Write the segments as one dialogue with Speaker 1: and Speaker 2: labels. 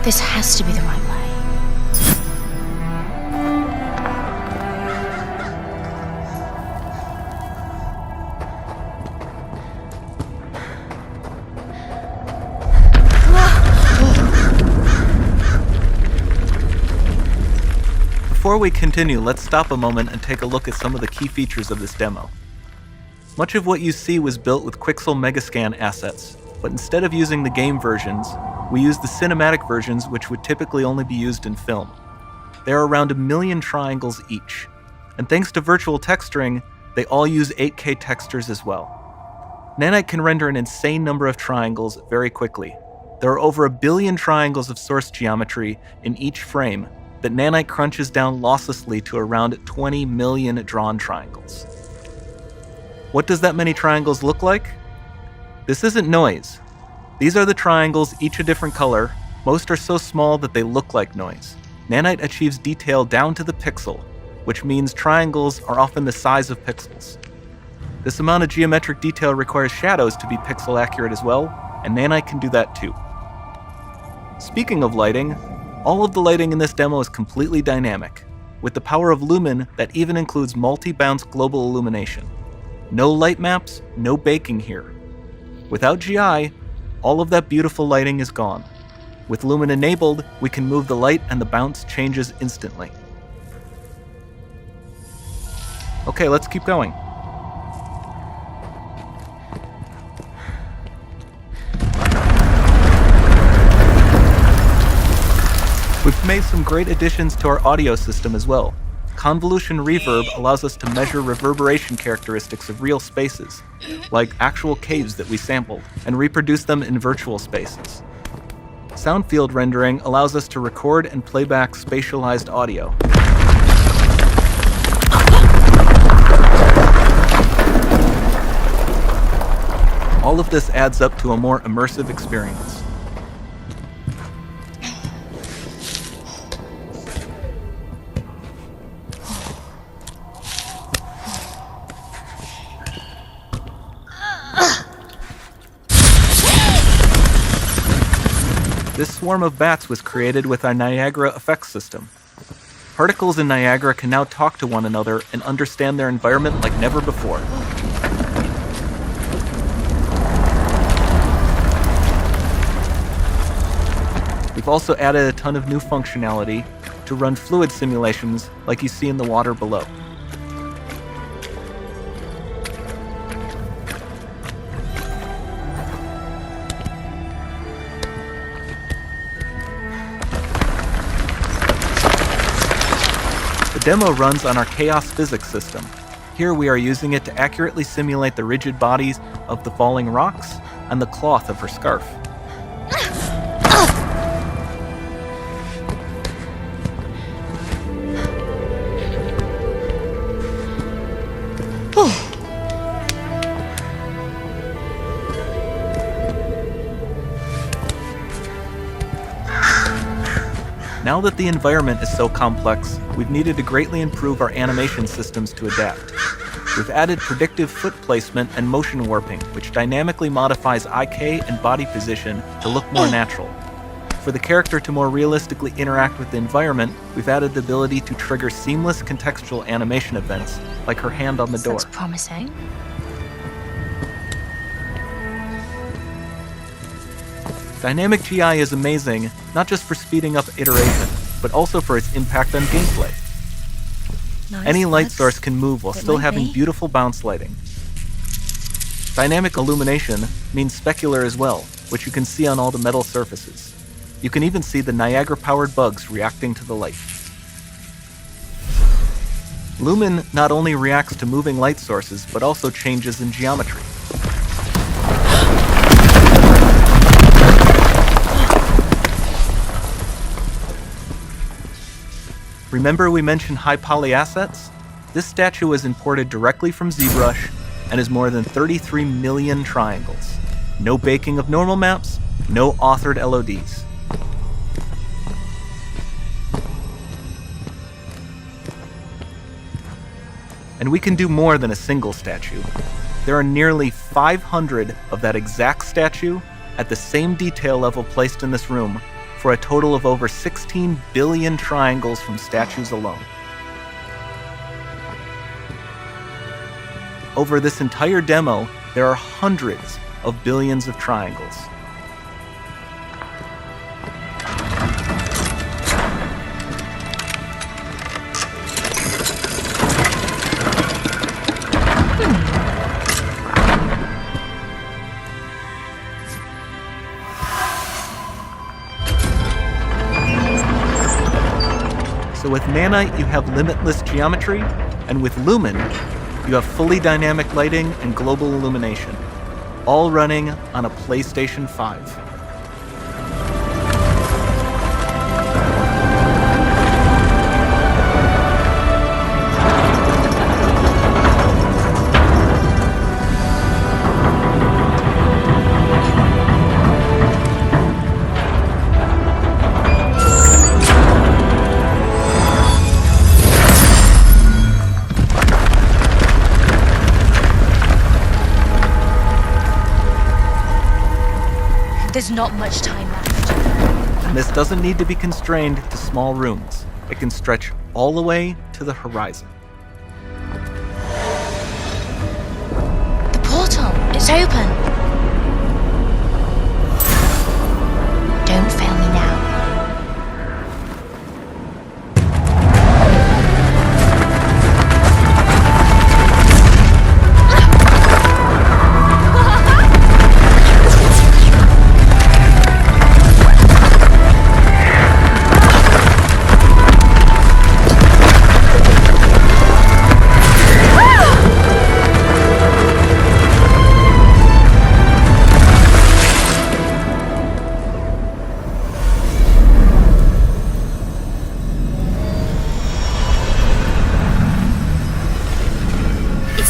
Speaker 1: This has to be the right way.
Speaker 2: Before we continue, let's stop a moment and take a look at some of the key features of this demo. Much of what you see was built with Quixel Megascan assets, but instead of using the game versions, we used the cinematic versions, which would typically only be used in film. There are around 1 million triangles each, and thanks to virtual texturing, they all use 8K textures as well. Nanite can render an insane number of triangles very quickly. There are over 1 billion triangles of source geometry in each frame that Nanite crunches down losslessly to around 20 million drawn triangles. What does that many triangles look like? This isn't noise. These are the triangles, each a different color. Most are so small that they look like noise. Nanite achieves detail down to the pixel, which means triangles are often the size of pixels. This amount of geometric detail requires shadows to be pixel accurate as well, and Nanite can do that too. Speaking of lighting, all of the lighting in this demo is completely dynamic, with the power of Lumen that even includes multi-bounce global illumination. No light maps, no baking here. Without GI, all of that beautiful lighting is gone. With Lumen enabled, we can move the light and the bounce changes instantly. Okay, let's keep going. We've made some great additions to our audio system as well. Convolution reverb allows us to measure reverberation characteristics of real spaces, like actual caves that we sampled, and reproduce them in virtual spaces. Sound field rendering allows us to record and playback spatialized audio. All of this adds up to a more immersive experience. This swarm of bats was created with our Niagara effects system. Particles in Niagara can now talk to one another and understand their environment like never before. We've also added a ton of new functionality to run fluid simulations like you see in the water below. The demo runs on our chaos physics system. Here we are using it to accurately simulate the rigid bodies of the falling rocks and the cloth of her scarf. Now that the environment is so complex, we've needed to greatly improve our animation systems to adapt. We've added predictive foot placement and motion warping, which dynamically modifies IK and body position to look more natural. For the character to more realistically interact with the environment, we've added the ability to trigger seamless contextual animation events, like her hand on the door.
Speaker 1: That's promising.
Speaker 2: Dynamic GI is amazing, not just for speeding up iteration, but also for its impact on gameplay.
Speaker 1: Nice.
Speaker 2: Any light source can move while still having beautiful bounce lighting. Dynamic illumination means specular as well, which you can see on all the metal surfaces. You can even see the Niagara-powered bugs reacting to the light. Lumen not only reacts to moving light sources, but also changes in geometry. Remember we mentioned high poly assets? This statue was imported directly from ZBrush and is more than 33 million triangles. No baking of normal maps, no authored LODs. And we can do more than a single statue. There are nearly 500 of that exact statue at the same detail level placed in this room for a total of over 16 billion triangles from statues alone. Over this entire demo, there are hundreds of billions of triangles. So with Nanite, you have limitless geometry, and with Lumen, you have fully dynamic lighting and global illumination, all running on a PlayStation 5.
Speaker 1: There's not much time left.
Speaker 2: And this doesn't need to be constrained to small rooms. It can stretch all the way to the horizon.
Speaker 1: The portal, it's open. Don't fail me now.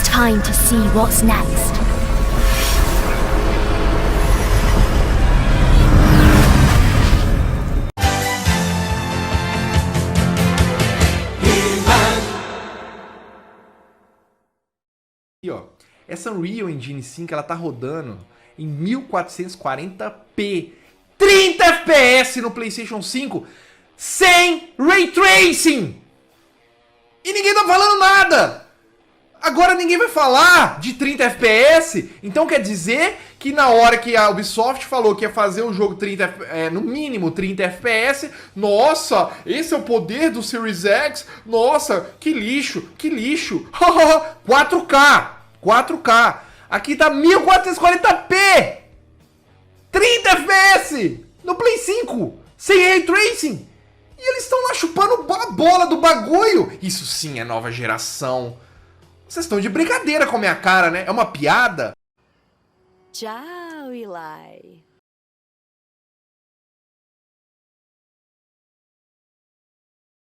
Speaker 1: Time to see what's next.
Speaker 3: E ó, essa Unreal Engine 5 ela tá rodando em 1440p, 30 FPS no PlayStation 5 sem Ray Tracing. E ninguém tá falando nada. Agora ninguém vai falar de 30 FPS, então quer dizer que na hora que a Ubisoft falou que ia fazer o jogo 30, no mínimo 30 FPS, nossa, esse é o poder do Series X, nossa, que lixo, 4K, aqui tá 1440p, 30 FPS, no Play 5, sem Ray Tracing, e eles estão lá chupando a bola do bagulho, isso sim é nova geração. Vocês estão de brincadeira com a minha cara, né? É uma piada?
Speaker 4: Tchau, Eli.